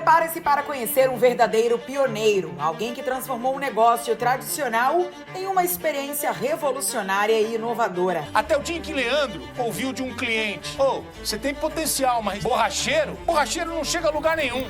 Prepare-se para conhecer um verdadeiro pioneiro, alguém que transformou um negócio tradicional em uma experiência revolucionária e inovadora. Até o dia em que Leandro ouviu de um cliente: você tem potencial, mas borracheiro não chega a lugar nenhum.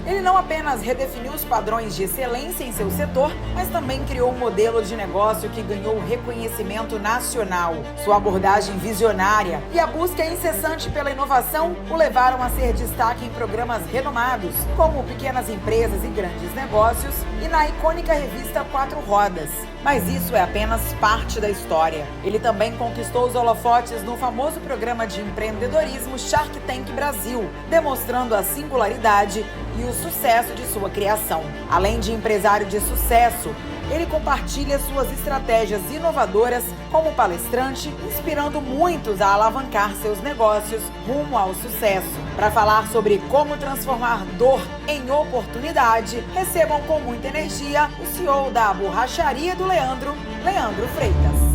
Ele não apenas redefiniu os padrões de excelência em seu setor, mas também criou um modelo de negócio que ganhou reconhecimento nacional. Sua abordagem visionária e a busca incessante pela inovação o levaram a ser destaque em programas renomados, como Pequenas Empresas e Grandes Negócios e na icônica revista Quatro Rodas. Mas isso é apenas parte da história. Ele também conquistou os holofotes no famoso programa de empreendedorismo Shark Tank Brasil, demonstrando a singularidade e o sucesso de sua criação. Além de empresário de sucesso, ele compartilha suas estratégias inovadoras como palestrante, inspirando muitos a alavancar seus negócios rumo ao sucesso. Para falar sobre como transformar dor em oportunidade, recebam com muita energia o CEO da Borracharia do Leandro, Leandro Freitas.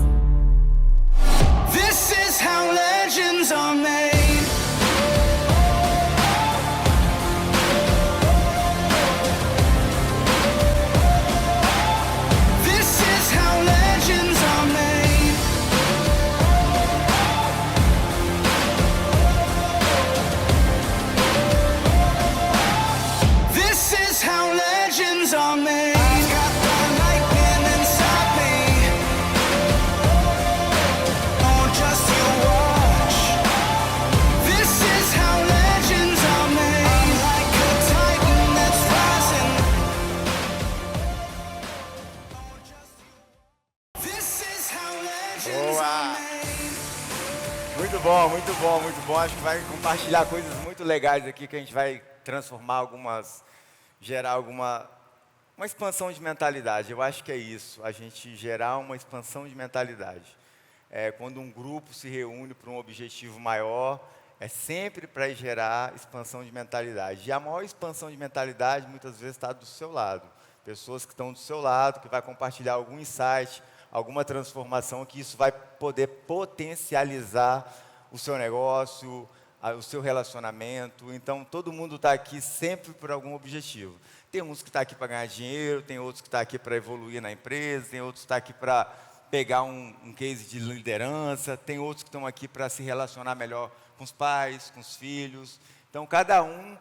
This is how legends are made. Muito bom. Acho que vai compartilhar coisas muito legais aqui que a gente vai transformar gerar uma expansão de mentalidade. Eu acho que é isso, a gente gerar uma expansão de mentalidade. Quando um grupo se reúne para um objetivo maior, é sempre para gerar expansão de mentalidade. E a maior expansão de mentalidade muitas vezes está do seu lado. Pessoas que estão do seu lado, que vai compartilhar algum insight, alguma transformação, que isso vai poder potencializar o seu negócio, o seu relacionamento. Então, todo mundo está aqui sempre por algum objetivo. Tem uns que estão aqui para ganhar dinheiro, tem outros que estão aqui para evoluir na empresa, tem outros que estão aqui para pegar um case de liderança, tem outros que estão aqui para se relacionar melhor com os pais, com os filhos. Então, cada um,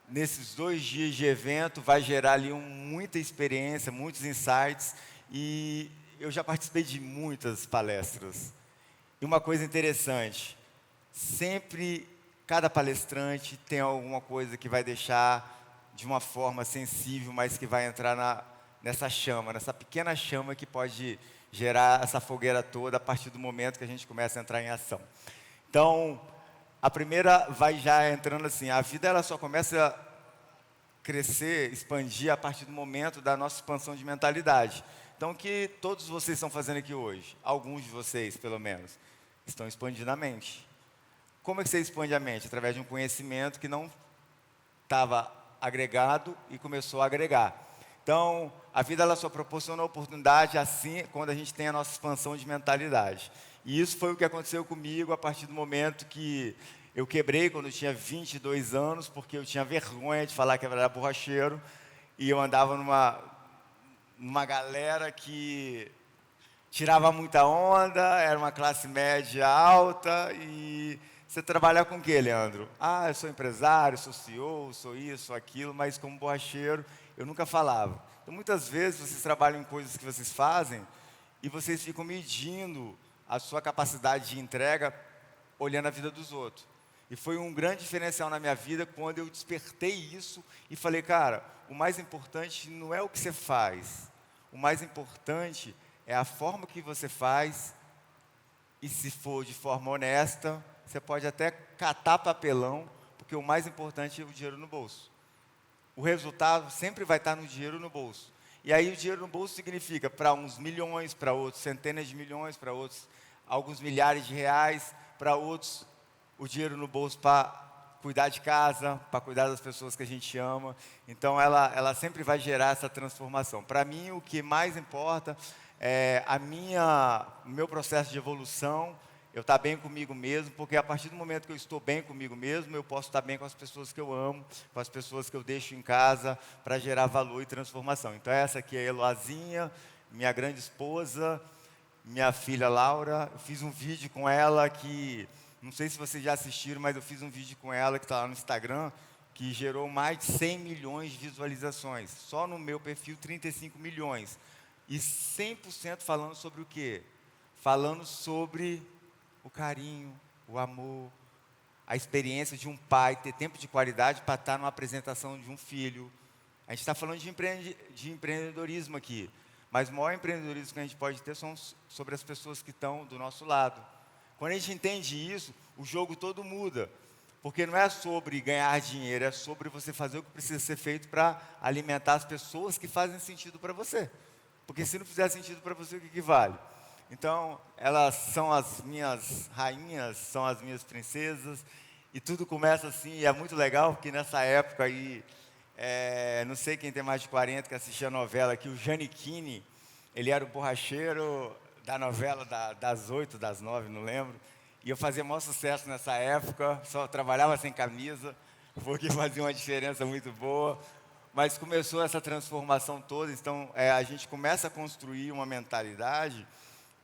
nesses 2 dias de evento, vai gerar ali muita experiência, muitos insights. E eu já participei de muitas palestras. E uma coisa interessante, sempre, cada palestrante tem alguma coisa que vai deixar de uma forma sensível, mas que vai entrar nessa chama, nessa pequena chama que pode gerar essa fogueira toda a partir do momento que a gente começa a entrar em ação. Então, a primeira vai já entrando assim, a vida ela só começa a crescer, expandir a partir do momento da nossa expansão de mentalidade. Então, o que todos vocês estão fazendo aqui hoje, alguns de vocês pelo menos, estão expandindo a mente. Como é que você expande a mente? Através de um conhecimento que não estava agregado e começou a agregar. Então, a vida ela só proporciona oportunidade assim quando a gente tem a nossa expansão de mentalidade. E isso foi o que aconteceu comigo a partir do momento que eu quebrei quando eu tinha 22 anos, porque eu tinha vergonha de falar que eu era borracheiro e eu andava numa galera que tirava muita onda, era uma classe média alta. E você trabalha com o quê, Leandro? Eu sou empresário, sou CEO, sou isso, sou aquilo, mas como borracheiro eu nunca falava. Então, muitas vezes vocês trabalham em coisas que vocês fazem e vocês ficam medindo a sua capacidade de entrega olhando a vida dos outros. E foi um grande diferencial na minha vida quando eu despertei isso e falei, cara, o mais importante não é o que você faz, o mais importante é a forma que você faz. E se for de forma honesta, você pode até catar papelão, porque o mais importante é o dinheiro no bolso. O resultado sempre vai estar no dinheiro no bolso. E aí o dinheiro no bolso significa para uns milhões, para outros centenas de milhões, para outros alguns milhares de reais, para outros o dinheiro no bolso para cuidar de casa, para cuidar das pessoas que a gente ama. Então ela sempre vai gerar essa transformação. Para mim o que mais importa é o meu processo de evolução eu estar bem comigo mesmo, porque a partir do momento que eu estou bem comigo mesmo, eu posso estar bem com as pessoas que eu amo, com as pessoas que eu deixo em casa, para gerar valor e transformação. Então essa aqui é a Eloazinha, minha grande esposa, minha filha Laura. Eu fiz um vídeo com ela que, não sei se vocês já assistiram, mas eu fiz um vídeo com ela que está lá no Instagram, que gerou mais de 100 milhões de visualizações. Só no meu perfil, 35 milhões. E 100% falando sobre o quê? Falando sobre o carinho, o amor, a experiência de um pai ter tempo de qualidade para estar numa apresentação de um filho. A gente está falando de empreendedorismo aqui, mas o maior empreendedorismo que a gente pode ter são sobre as pessoas que estão do nosso lado. Quando a gente entende isso, o jogo todo muda, porque não é sobre ganhar dinheiro, é sobre você fazer o que precisa ser feito para alimentar as pessoas que fazem sentido para você. Porque se não fizer sentido para você, o que vale? Então, elas são as minhas rainhas, são as minhas princesas, e tudo começa assim, e é muito legal, porque nessa época aí, não sei quem tem mais de 40 que assistia a novela aqui, o Giannichini, ele era o borracheiro da novela das 8, das 9, não lembro, e eu fazia maior sucesso nessa época, só trabalhava sem camisa, porque fazia uma diferença muito boa, mas começou essa transformação toda, então a gente começa a construir uma mentalidade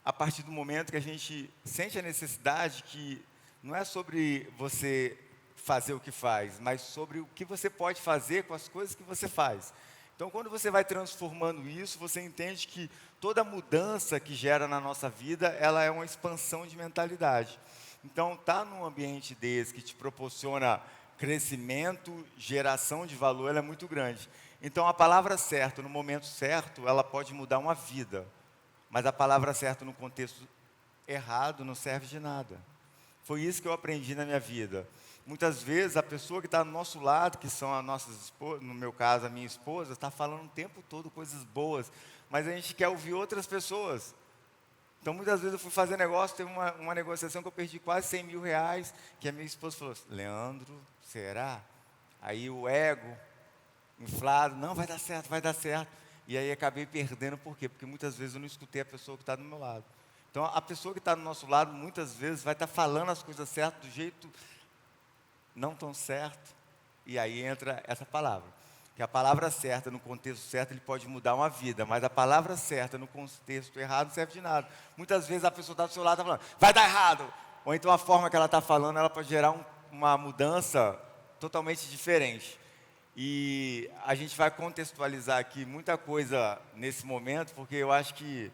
a partir do momento que a gente sente a necessidade que não é sobre você fazer o que faz, mas sobre o que você pode fazer com as coisas que você faz. Então, quando você vai transformando isso, você entende que toda mudança que gera na nossa vida, ela é uma expansão de mentalidade. Então, estar num ambiente desse que te proporciona crescimento, geração de valor, ela é muito grande. Então, a palavra certa, no momento certo, ela pode mudar uma vida. Mas a palavra certa no contexto errado não serve de nada. Foi isso que eu aprendi na minha vida. Muitas vezes a pessoa que está do nosso lado, que são as nossas esposas, no meu caso a minha esposa, está falando o tempo todo coisas boas, mas a gente quer ouvir outras pessoas. Então muitas vezes eu fui fazer negócio, teve uma negociação que eu perdi quase 100 mil reais, que a minha esposa falou assim, Leandro, será? Aí o ego inflado, não, vai dar certo, vai dar certo. E aí acabei perdendo, por quê? Porque muitas vezes eu não escutei a pessoa que está do meu lado. Então, a pessoa que está do nosso lado, muitas vezes, vai estar falando as coisas certas do jeito não tão certo. E aí entra essa palavra. Que a palavra certa, no contexto certo, ele pode mudar uma vida. Mas a palavra certa, no contexto errado, não serve de nada. Muitas vezes a pessoa está do seu lado e está falando, vai dar errado. Ou então a forma que ela está falando, ela pode gerar uma mudança totalmente diferente. E a gente vai contextualizar aqui muita coisa nesse momento, porque eu acho que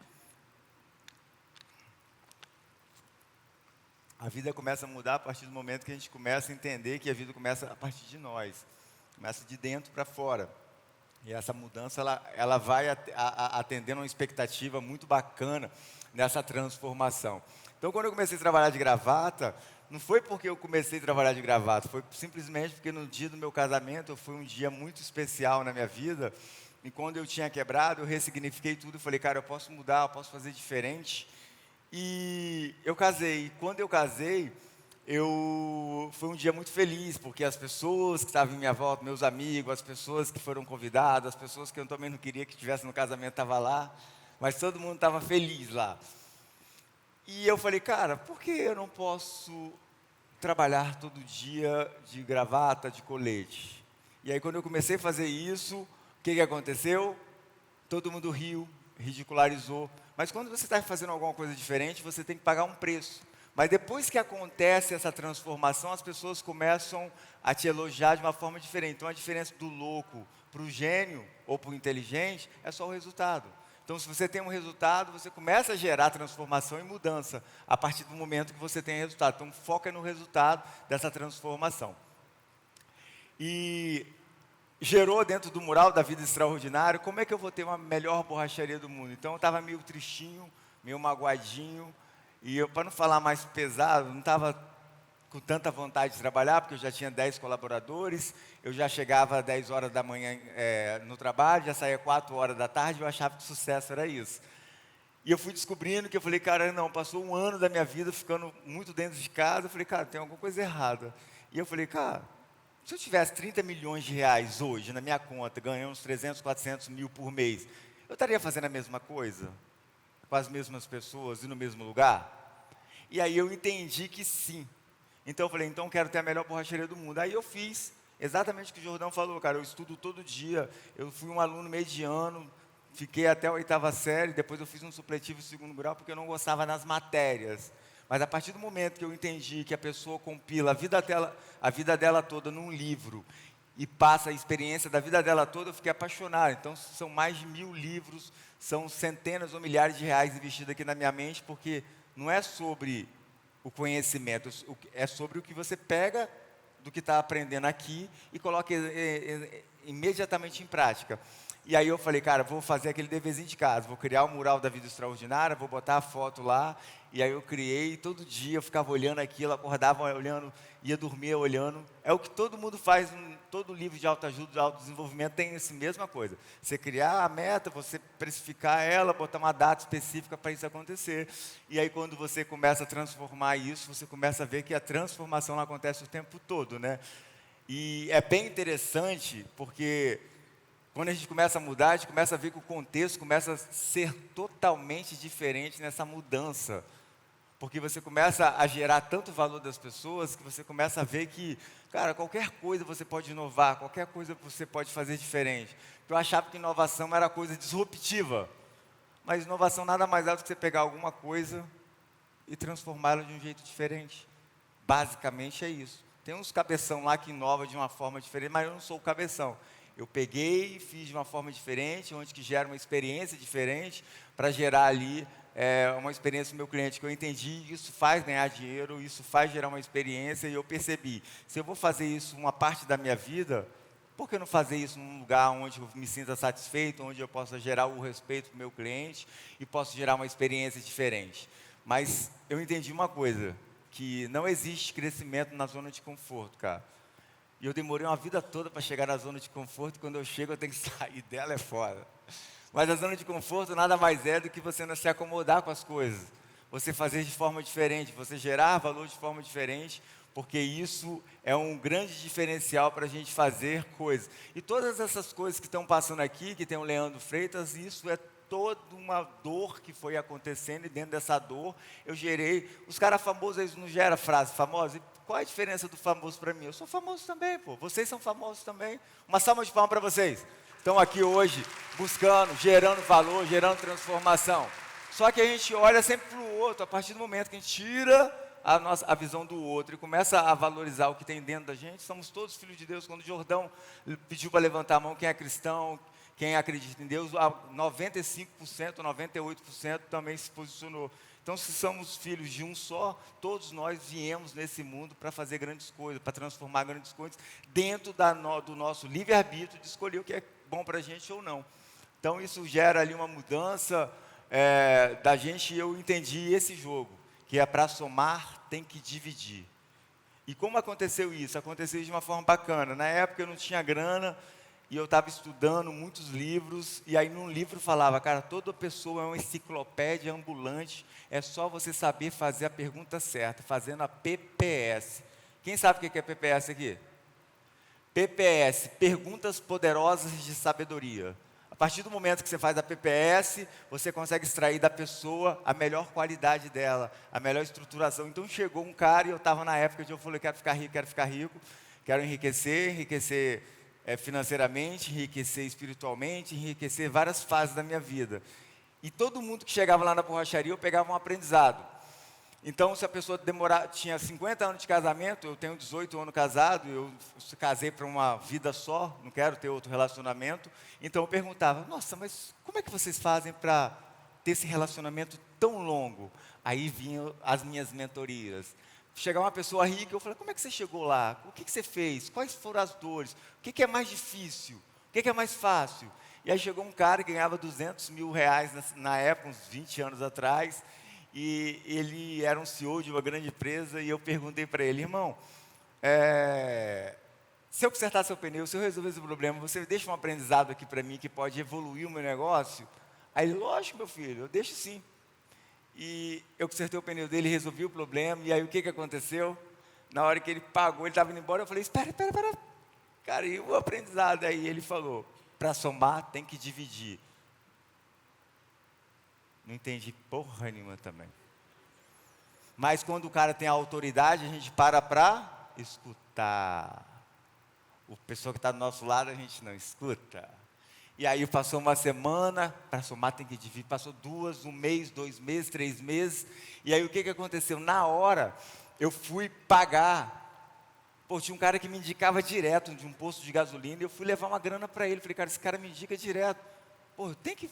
a vida começa a mudar a partir do momento que a gente começa a entender que a vida começa a partir de nós, começa de dentro para fora. E essa mudança, ela vai atendendo uma expectativa muito bacana nessa transformação. Então, quando eu comecei a trabalhar de gravata, não foi porque eu comecei a trabalhar de gravata, foi simplesmente porque no dia do meu casamento foi um dia muito especial na minha vida. E quando eu tinha quebrado, eu ressignifiquei tudo. Eu falei, cara, eu posso mudar, eu posso fazer diferente. E eu casei. Quando eu casei, foi um dia muito feliz, porque as pessoas que estavam em minha volta, meus amigos, as pessoas que foram convidadas, as pessoas que eu também não queria que estivessem no casamento, estavam lá. Mas todo mundo estava feliz lá. E eu falei, cara, por que eu não posso trabalhar todo dia de gravata, de colete? E aí, quando eu comecei a fazer isso, o que aconteceu? Todo mundo riu, ridicularizou. Mas quando você está fazendo alguma coisa diferente, você tem que pagar um preço. Mas depois que acontece essa transformação, as pessoas começam a te elogiar de uma forma diferente. Então, a diferença do louco para o gênio ou para o inteligente é só o resultado. Então, se você tem um resultado, você começa a gerar transformação e mudança a partir do momento que você tem resultado. Então, foca no resultado dessa transformação. E gerou dentro do mural da vida extraordinária, como é que eu vou ter uma melhor borracharia do mundo? Então, eu estava meio tristinho, meio magoadinho, e eu, para não falar mais pesado, não estava com tanta vontade de trabalhar, porque eu já tinha 10 colaboradores, eu já chegava às 10 horas da manhã no trabalho, já saía 4 horas da tarde, eu achava que o sucesso era isso. E eu fui descobrindo que eu falei, cara, não, passou um ano da minha vida ficando muito dentro de casa, eu falei, cara, tem alguma coisa errada. E eu falei, cara, se eu tivesse 30 milhões de reais hoje na minha conta, ganhando uns 300, 400 mil por mês, eu estaria fazendo a mesma coisa? Com as mesmas pessoas e no mesmo lugar? E aí eu entendi que sim. Então eu falei, então eu quero ter a melhor borracharia do mundo. Aí eu fiz exatamente o que o Jordão falou, cara. Eu estudo todo dia, eu fui um aluno mediano, fiquei até a 8ª série, depois eu fiz um supletivo 2º grau porque eu não gostava das matérias. Mas a partir do momento que eu entendi que a pessoa compila a vida dela toda num livro e passa a experiência da vida dela toda, eu fiquei apaixonado. Então são mais de 1000 livros, são centenas ou milhares de reais investidos aqui na minha mente, porque não é sobre o conhecimento, é sobre o que você pega do que está aprendendo aqui e coloca imediatamente em prática. E aí eu falei, cara, vou fazer aquele deverzinho de casa, vou criar o mural da vida extraordinária, vou botar a foto lá. E aí eu criei, todo dia eu ficava olhando aquilo, acordava olhando, ia dormir olhando. É o que todo mundo faz, todo livro de autoajuda, de autodesenvolvimento tem essa mesma coisa. Você criar a meta, você precificar ela, botar uma data específica para isso acontecer. E aí quando você começa a transformar isso, você começa a ver que a transformação acontece o tempo todo, né? E é bem interessante, porque quando a gente começa a mudar, a gente começa a ver que o contexto começa a ser totalmente diferente nessa mudança. Porque você começa a gerar tanto valor das pessoas que você começa a ver que, cara, qualquer coisa você pode inovar, qualquer coisa você pode fazer diferente. Eu achava que inovação era coisa disruptiva. Mas inovação nada mais é do que você pegar alguma coisa e transformá-la de um jeito diferente. Basicamente é isso. Tem uns cabeção lá que inova de uma forma diferente, mas eu não sou o cabeção. Eu peguei e fiz de uma forma diferente, onde que gera uma experiência diferente, para gerar ali uma experiência do meu cliente, que eu entendi, isso faz ganhar dinheiro, isso faz gerar uma experiência, e eu percebi, se eu vou fazer isso uma parte da minha vida, por que não fazer isso num lugar onde eu me sinta satisfeito, onde eu possa gerar o respeito do meu cliente, e posso gerar uma experiência diferente? Mas eu entendi uma coisa, que não existe crescimento na zona de conforto, cara. E eu demorei uma vida toda para chegar na zona de conforto, e quando eu chego eu tenho que sair dela, é fora. Mas a zona de conforto nada mais é do que você não se acomodar com as coisas. Você fazer de forma diferente, você gerar valor de forma diferente, porque isso é um grande diferencial para a gente fazer coisas. E todas essas coisas que estão passando aqui, que tem o Leandro Freitas, isso é toda uma dor que foi acontecendo, e dentro dessa dor eu gerei. Os caras famosos, eles não geram frase famosa. E qual é a diferença do famoso para mim? Eu sou famoso também, pô. Vocês são famosos também. Uma salva de palmas para vocês. Estão aqui hoje buscando, gerando valor, gerando transformação. Só que a gente olha sempre para o outro, a partir do momento que a gente tira a visão do outro e começa a valorizar o que tem dentro da gente. Somos todos filhos de Deus. Quando o Jordão pediu para levantar a mão, quem é cristão, quem acredita em Deus, 95%, 98% também se posicionou. Então, se somos filhos de um só, todos nós viemos nesse mundo para fazer grandes coisas, para transformar grandes coisas, dentro do nosso livre-arbítrio de escolher o que é bom para a gente ou não. Então, isso gera ali uma mudança da gente, e eu entendi esse jogo, que é para somar, tem que dividir. E como aconteceu isso? Aconteceu de uma forma bacana. Na época eu não tinha grana, e eu estava estudando muitos livros, e aí num livro falava, cara, toda pessoa é uma enciclopédia ambulante, é só você saber fazer a pergunta certa, fazendo a PPS. Quem sabe o que é PPS aqui? PPS, Perguntas Poderosas de Sabedoria. A partir do momento que você faz a PPS, você consegue extrair da pessoa a melhor qualidade dela, a melhor estruturação. Então chegou um cara, e eu estava na época de eu falei, quero ficar rico, quero enriquecer financeiramente, enriquecer espiritualmente, enriquecer várias fases da minha vida. E todo mundo que chegava lá na borracharia, eu pegava um aprendizado. Então, se a pessoa tinha 50 anos de casamento, eu tenho 18 anos casado, eu casei para uma vida só, não quero ter outro relacionamento. Então, eu perguntava, nossa, mas como é que vocês fazem para ter esse relacionamento tão longo? Aí vinham as minhas mentorias. Chegar uma pessoa rica, eu falei, como é que você chegou lá? O que você fez? Quais foram as dores? O que é mais difícil? O que é mais fácil? E aí chegou um cara que ganhava 200 mil reais na época, uns 20 anos atrás, e ele era um CEO de uma grande empresa, e eu perguntei para ele, irmão, se eu consertar seu pneu, se eu resolver esse problema, você deixa um aprendizado aqui para mim que pode evoluir o meu negócio? Aí ele, lógico, meu filho, eu deixo sim. E eu consertei o pneu dele, resolvi o problema, e aí o que aconteceu? Na hora que ele pagou, ele estava indo embora, eu falei, espera. Cara, e o aprendizado aí? Ele falou, para somar tem que dividir. Não entendi porra nenhuma também. Mas quando o cara tem a autoridade, a gente para escutar. O pessoa que está do nosso lado, a gente não escuta. E aí passou uma semana, para somar tem que dividir, passou 2, 1 mês, 2 meses, 3 meses. E aí o que aconteceu? Na hora, eu fui pagar. Pô, tinha um cara que me indicava direto de um posto de gasolina, e eu fui levar uma grana para ele. Falei, cara, esse cara me indica direto. Pô, tem que...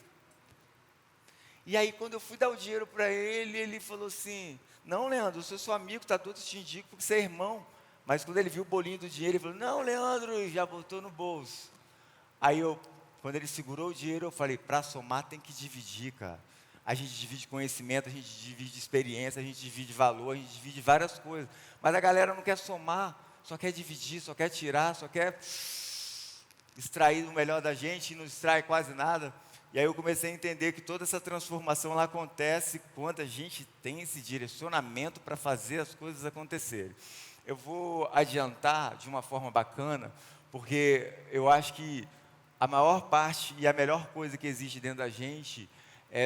E aí quando eu fui dar o dinheiro para ele, ele falou assim, não, Leandro, eu sou seu amigo, tá todo te indico porque você é irmão. Mas quando ele viu o bolinho do dinheiro, ele falou, não, Leandro, já botou no bolso. Aí quando ele segurou o dinheiro, eu falei, para somar tem que dividir, cara. A gente divide conhecimento, a gente divide experiência, a gente divide valor, a gente divide várias coisas. Mas a galera não quer somar, só quer dividir, só quer tirar, só quer extrair o melhor da gente e não extrai quase nada. E aí eu comecei a entender que toda essa transformação ela acontece quando a gente tem esse direcionamento para fazer as coisas acontecerem. Eu vou adiantar de uma forma bacana, porque eu acho que a maior parte e a melhor coisa que existe dentro da gente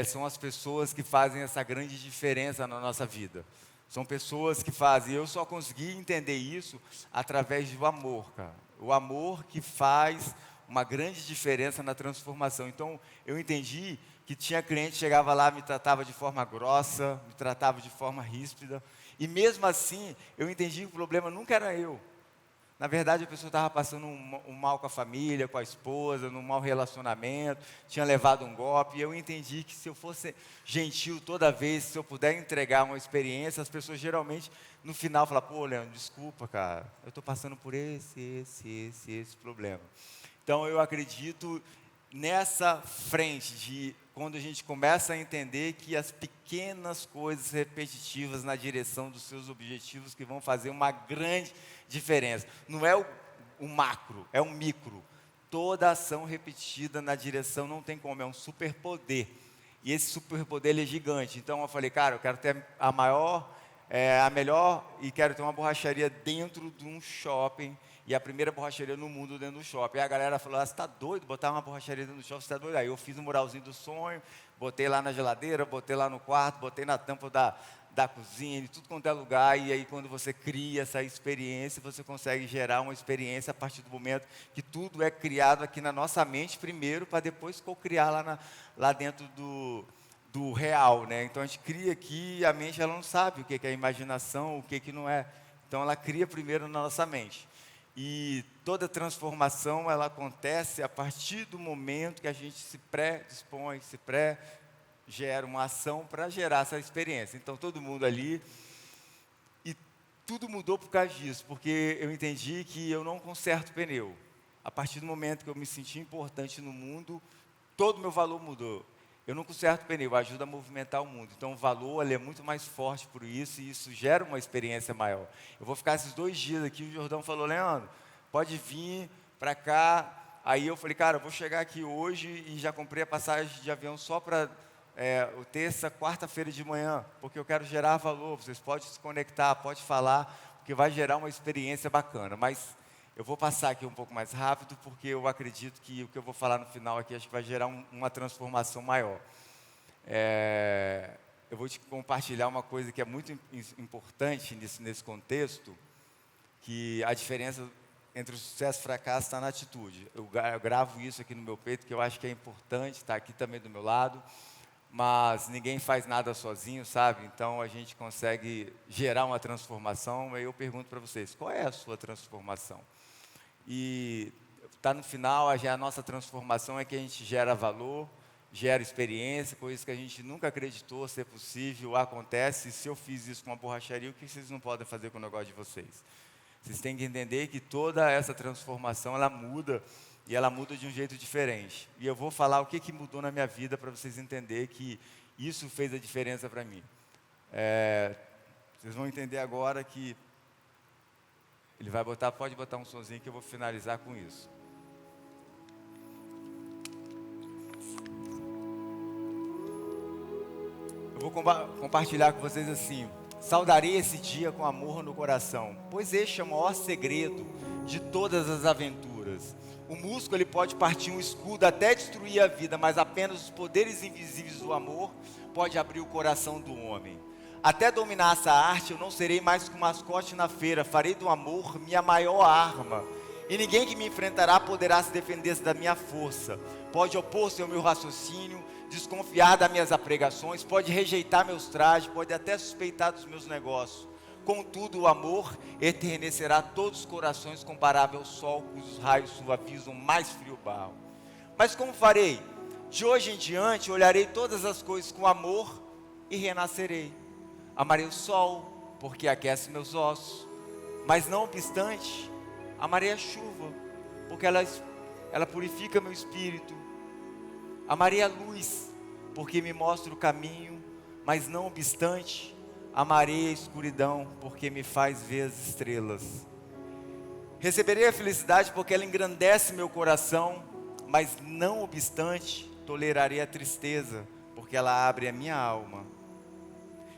são as pessoas que fazem essa grande diferença na nossa vida. São pessoas que fazem. Eu só consegui entender isso através do amor, cara. O amor que faz uma grande diferença na transformação. Então, eu entendi que tinha cliente que chegava lá, me tratava de forma grossa, me tratava de forma ríspida. E mesmo assim, eu entendi que o problema nunca era eu. Na verdade, a pessoa estava passando um mal com a família, com a esposa, num mau relacionamento, tinha levado um golpe. E eu entendi que se eu fosse gentil toda vez, se eu puder entregar uma experiência, as pessoas geralmente, no final, falam, pô, Leandro, desculpa, cara, eu estou passando por esse problema. Então, eu acredito nessa frente de quando a gente começa a entender que as pequenas coisas repetitivas na direção dos seus objetivos que vão fazer uma grande diferença. Não é o macro, é o micro. Toda ação repetida na direção não tem como, é um superpoder. E esse superpoder ele é gigante. Então eu falei, cara, eu quero ter a melhor e quero ter uma borracharia dentro de um shopping. E a primeira borracharia no mundo dentro do shopping. Aí a galera falou, você está doido? Botar uma borracharia dentro do shopping, você está doido? Aí eu fiz um muralzinho do sonho, botei lá na geladeira, botei lá no quarto, botei na tampa da cozinha, em tudo quanto é lugar. E aí quando você cria essa experiência, você consegue gerar uma experiência a partir do momento que tudo é criado aqui na nossa mente primeiro, para depois co-criar lá dentro do real, né? Então a gente cria aqui e a mente ela não sabe o que é imaginação, o que não é. Então ela cria primeiro na nossa mente. E toda transformação, ela acontece a partir do momento que a gente se predispõe, gera uma ação para gerar essa experiência. Então, todo mundo ali, e tudo mudou por causa disso, porque eu entendi que eu não conserto pneu. A partir do momento que eu me senti importante no mundo, todo o meu valor mudou. Eu não conserto pneu, ajuda a movimentar o mundo. Então, o valor ele é muito mais forte por isso, e isso gera uma experiência maior. Eu vou ficar esses 2 dias aqui, o Jordão falou, Leandro, pode vir para cá. Aí eu falei, cara, eu vou chegar aqui hoje e já comprei a passagem de avião só para terça, quarta-feira de manhã, porque eu quero gerar valor. Vocês podem se conectar, pode falar, porque vai gerar uma experiência bacana. Mas eu vou passar aqui um pouco mais rápido, porque eu acredito que o que eu vou falar no final aqui, acho que vai gerar uma transformação maior. Eu vou te compartilhar uma coisa que é muito importante nesse contexto, que a diferença entre o sucesso e o fracasso está na atitude. Eu gravo isso aqui no meu peito, que eu acho que é importante, está aqui também do meu lado, mas ninguém faz nada sozinho, sabe? Então a gente consegue gerar uma transformação. Aí eu pergunto para vocês, qual é a sua transformação? E está no final, a nossa transformação é que a gente gera valor, gera experiência, coisas que a gente nunca acreditou ser possível, acontece. E se eu fiz isso com uma borracharia, o que vocês não podem fazer com o negócio de vocês? Vocês têm que entender que toda essa transformação, ela muda, e ela muda de um jeito diferente. E eu vou falar o que mudou na minha vida para vocês entenderem que isso fez a diferença para mim. Vocês vão entender agora que ele vai pode botar um sonzinho que eu vou finalizar com isso. Eu vou compartilhar com vocês assim: saudarei esse dia com amor no coração, pois este é o maior segredo de todas as aventuras. O músculo ele pode partir um escudo até destruir a vida, mas apenas os poderes invisíveis do amor pode abrir o coração do homem. Até dominar essa arte, eu não serei mais que um mascote na feira. Farei do amor minha maior arma. E ninguém que me enfrentará poderá se defender da minha força. Pode opor-se ao meu raciocínio, desconfiar das minhas apregações, pode rejeitar meus trajes, pode até suspeitar dos meus negócios. Contudo, o amor eternecerá todos os corações, comparável ao sol, cujos raios suavizam mais frio barro. Mas como farei? De hoje em diante, olharei todas as coisas com amor e renascerei. Amarei o sol, porque aquece meus ossos. Mas não obstante, amarei a chuva, porque ela purifica meu espírito. Amarei a luz, porque me mostra o caminho. Mas não obstante, amarei a escuridão, porque me faz ver as estrelas. Receberei a felicidade, porque ela engrandece meu coração. Mas não obstante, tolerarei a tristeza, porque ela abre a minha alma.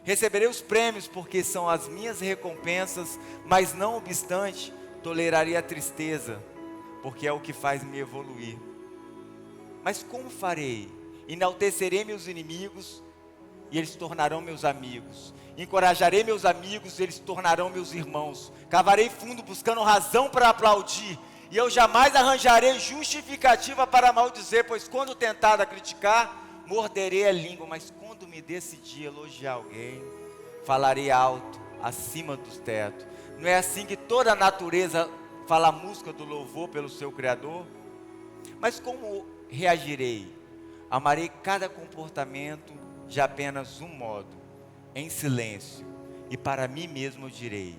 Receberei os prêmios, porque são as minhas recompensas. Mas não obstante, tolerarei a tristeza, porque é o que faz me evoluir. Mas como farei? Enaltecerei meus inimigos, e eles se tornarão meus amigos. Encorajarei meus amigos, e eles se tornarão meus irmãos. Cavarei fundo buscando razão para aplaudir, e eu jamais arranjarei justificativa para maldizer, pois quando tentado a criticar, morderei a língua. Mas quando me decidir elogiar alguém, falarei alto, acima dos tetos. Não é assim que toda a natureza fala a música do louvor pelo seu Criador? Mas como reagirei? Amarei cada comportamento de apenas um modo, em silêncio, e para mim mesmo eu direi: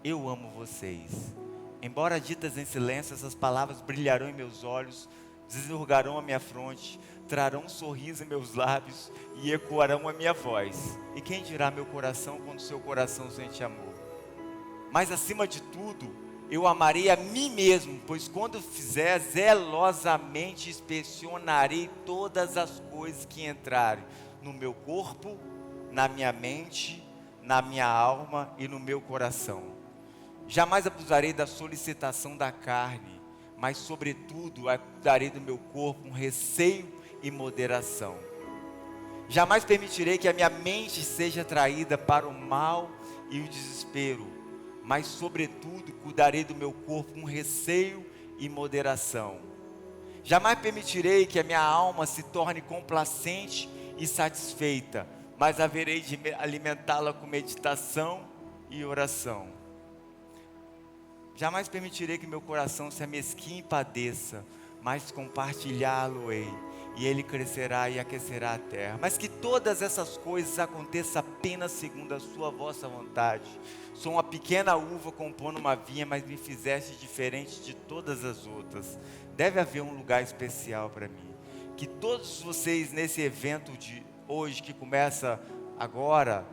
eu amo vocês. Embora ditas em silêncio, essas palavras brilharão em meus olhos, desenrugarão a minha fronte, trarão um sorriso em meus lábios e ecoarão a minha voz. E quem dirá meu coração quando seu coração sente amor? Mas acima de tudo, eu amarei a mim mesmo, pois quando fizer, zelosamente inspecionarei todas as coisas que entrarem no meu corpo, na minha mente, na minha alma e no meu coração. Jamais abusarei da solicitação da carne, mas sobretudo cuidarei do meu corpo com receio e moderação. Jamais permitirei que a minha mente seja atraída para o mal e o desespero, mas sobretudo cuidarei do meu corpo com receio e moderação. Jamais permitirei que a minha alma se torne complacente e satisfeita, mas haverei de alimentá-la com meditação e oração. Jamais permitirei que meu coração se amesquinhe e padeça, mas compartilhá-lo-ei, e ele crescerá e aquecerá a terra. Mas que todas essas coisas aconteçam apenas segundo a sua vossa vontade. Sou uma pequena uva compondo uma vinha, mas me fizeste diferente de todas as outras. Deve haver um lugar especial para mim. Que todos vocês nesse evento de hoje, que começa agora,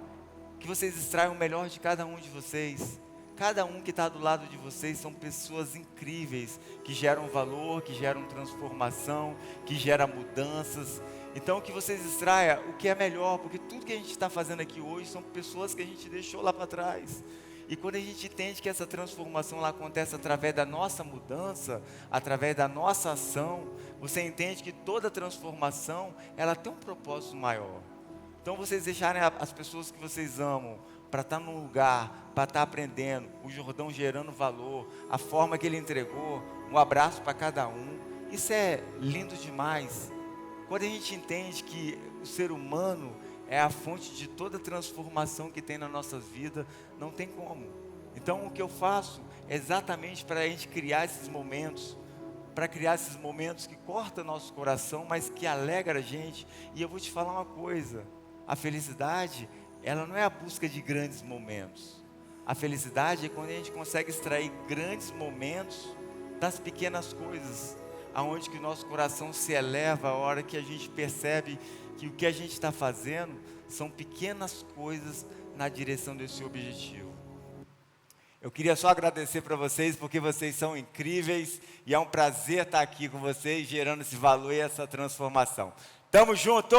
que vocês extraiam o melhor de cada um de vocês. Cada um que está do lado de vocês são pessoas incríveis, que geram valor, que geram transformação, que geram mudanças. Então que vocês extraiam o que é melhor, porque tudo que a gente está fazendo aqui hoje são pessoas que a gente deixou lá para trás. E quando a gente entende que essa transformação ela acontece através da nossa mudança, através da nossa ação, você entende que toda transformação ela tem um propósito maior. Então vocês deixarem as pessoas que vocês amam para estar num lugar, para estar aprendendo, o Jordão gerando valor, a forma que ele entregou, um abraço para cada um. Isso é lindo demais. Quando a gente entende que o ser humano é a fonte de toda transformação que tem na nossas vidas, não tem como. Então o que eu faço é exatamente para a gente criar esses momentos, para criar esses momentos que cortam nosso coração, mas que alegra a gente. E eu vou te falar uma coisa, a felicidade ela não é a busca de grandes momentos. A felicidade é quando a gente consegue extrair grandes momentos das pequenas coisas, aonde que o nosso coração se eleva a hora que a gente percebe que o que a gente está fazendo são pequenas coisas na direção desse objetivo. Eu queria só agradecer para vocês, porque vocês são incríveis e é um prazer estar aqui com vocês, gerando esse valor e essa transformação. Tamo junto!